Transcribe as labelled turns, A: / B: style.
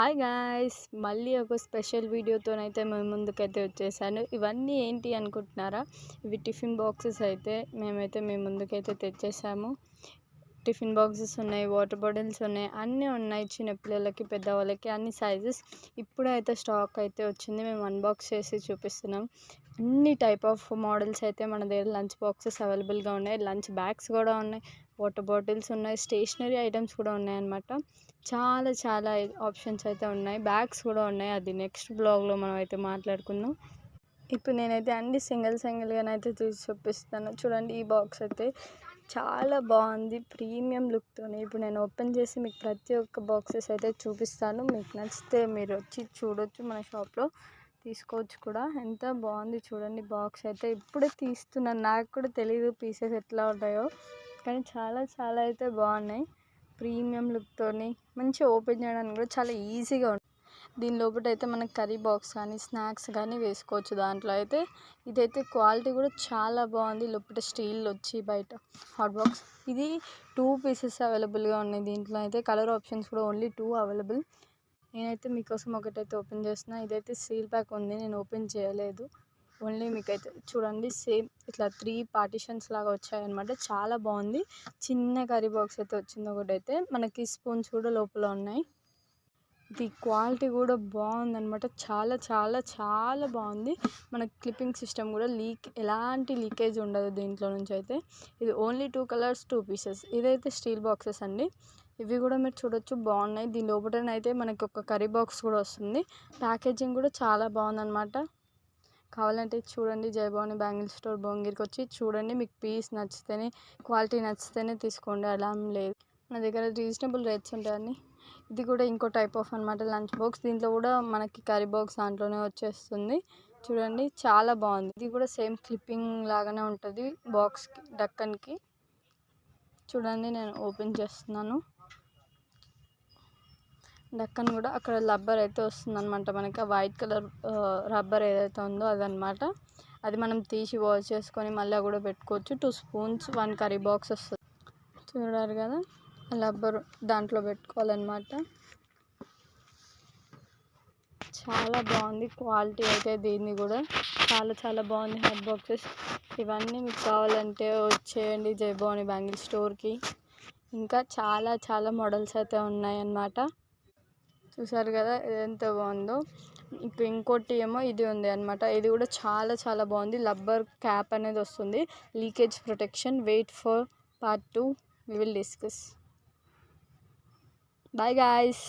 A: Hi guys! మళ్ళీ ఒక special వీడియోతోనైతే మీ ముందుకైతే వచ్చేసాను. ఇవన్నీ ఏంటి అనుకుంటున్నారా? ఇవి టిఫిన్ బాక్సెస్ అయితే మేమైతే మీ ముందుకైతే తెచ్చేసాము. టిఫిన్ బాక్సెస్ ఉన్నాయి, వాటర్ బాటిల్స్ ఉన్నాయి, అన్నీ ఉన్నాయి. చిన్నపిల్లలకి, పెద్దవాళ్ళకి అన్ని సైజెస్. ఇప్పుడైతే స్టాక్ అయితే వచ్చింది. మేము అన్బాక్స్ చేసి చూపిస్తున్నాం. అన్ని టైప్ ఆఫ్ మోడల్స్ అయితే మన దగ్గర లంచ్ బాక్సెస్ అవైలబుల్గా ఉన్నాయి. లంచ్ బ్యాగ్స్ కూడా ఉన్నాయి, వాటర్ బాటిల్స్ ఉన్నాయి, స్టేషనరీ ఐటమ్స్ కూడా ఉన్నాయన్నమాట. చాలా ఆప్షన్స్ అయితే ఉన్నాయి. బ్యాగ్స్ కూడా ఉన్నాయి. అది నెక్స్ట్ బ్లాగ్లో మనం అయితే మాట్లాడుకుందాం. ఇప్పుడు నేనైతే అన్ని సింగిల్గానైతే తీసి చూపిస్తాను. చూడండి, ఈ బాక్స్ అయితే చాలా బాగుంది, ప్రీమియం లుక్తోని. ఇప్పుడు నేను ఓపెన్ చేసి మీకు ప్రతి ఒక్క బాక్సెస్ అయితే చూపిస్తాను. మీకు నచ్చితే మీరు వచ్చి చూడొచ్చు, మన షాప్లో తీసుకోవచ్చు కూడా. ఎంత బాగుంది చూడండి బాక్స్ అయితే. ఇప్పుడే తీస్తున్నాను, నాకు కూడా తెలియదు పీసెస్ ఎట్లా ఉంటాయో, కానీ చాలా అయితే బాగున్నాయి. ప్రీమియం లుక్తోని మంచిగా ఓపెన్ చేయడానికి కూడా చాలా ఈజీగా ఉంటుంది. దీని లోపల అయితే మనకి కర్రీ బాక్స్ కానీ స్నాక్స్ కానీ వేసుకోవచ్చు. దాంట్లో అయితే ఇదైతే క్వాలిటీ కూడా చాలా బాగుంది. లోపల స్టీల్ వచ్చి బయట హాట్ బాక్స్. ఇది 2 పీసెస్ అవైలబుల్గా ఉన్నాయి. దీంట్లో అయితే కలర్ ఆప్షన్స్ కూడా ఓన్లీ 2 అవైలబుల్. నేనైతే మీకోసం ఒకటైతే ఓపెన్ చేస్తున్నా. ఇదైతే సీల్ ప్యాక్ ఉంది, నేను ఓపెన్ చేయలేదు. ఓన్లీ మీకైతే చూడండి, సేమ్ ఇట్లా 3 పార్టిషన్స్ లాగా వచ్చాయన్నమాట. చాలా బాగుంది. చిన్న కర్రీ బాక్స్ అయితే వచ్చింది. ఒకటైతే మనకి స్పూన్స్ కూడా లోపల ఉన్నాయి. ఇది క్వాలిటీ కూడా బాగుందన్నమాట. చాలా బాగుంది. మనకి క్లిప్పింగ్ సిస్టమ్ కూడా ఎలాంటి లీకేజ్ ఉండదు దీంట్లో నుంచి అయితే. ఇది ఓన్లీ 2 కలర్స్ 2 పీసెస్. ఇదైతే స్టీల్ బాక్సెస్ అండి. ఇవి కూడా మీరు చూడొచ్చు, బాగున్నాయి. దీని లోపలనైతే మనకి ఒక కర్రీ బాక్స్ కూడా వస్తుంది. ప్యాకేజింగ్ కూడా చాలా బాగుందన్నమాట. కావాలంటే చూడండి, జయభవాని బ్యాంగిల్ స్టోర్ భువనగిరికి వచ్చి చూడండి. మీకు పీస్ నచ్చితేనే, క్వాలిటీ నచ్చితేనే తీసుకోండి, అలా లేదు. నా దగ్గర రీజనబుల్ రేట్స్ ఉంటాయని. ఇది కూడా ఇంకో టైప్ ఆఫ్ అనమాట లంచ్ బాక్స్. దీంట్లో కూడా మనకి కర్రీ బాక్స్ దాంట్లోనే వచ్చేస్తుంది. చూడండి, చాలా బాగుంది. ఇది కూడా సేమ్ క్లిప్పింగ్ లాగానే ఉంటుంది బాక్స్కి, డక్కన్కి. చూడండి, నేను ఓపెన్ చేస్తున్నాను. డక్కన్ కూడా అక్కడ రబ్బర్ అయితే వస్తుంది అనమాట. మనకి వైట్ కలర్ రబ్బర్ ఏదైతే ఉందో అదనమాట. అది మనం తీసి వాష్ చేసుకొని మళ్ళీ కూడా పెట్టుకోవచ్చు. 2 స్పూన్స్ 1 కర్రీ బాక్స్ వస్తుంది. చూడారు కదా, రబ్బర్ దాంట్లో పెట్టుకోవాలన్నమాట. చాలా బాగుంది క్వాలిటీ అయితే. దీన్ని కూడా చాలా బాగుంది హాట్ బాక్సెస్. ఇవన్నీ మీకు కావాలంటే వచ్చేయండి జయభవాని బ్యాంగిల్ స్టోర్కి. ఇంకా చాలా మోడల్స్ అయితే ఉన్నాయన్నమాట. చూసారు కదా ఎంత బాగుందో. ఇంకోటి ఏమో ఇది ఉంది అనమాట. ఇది కూడా చాలా బాగుంది. రబ్బర్ క్యాప్ అనేది వస్తుంది, leakage protection. Wait for part 2, we will discuss. Bye guys.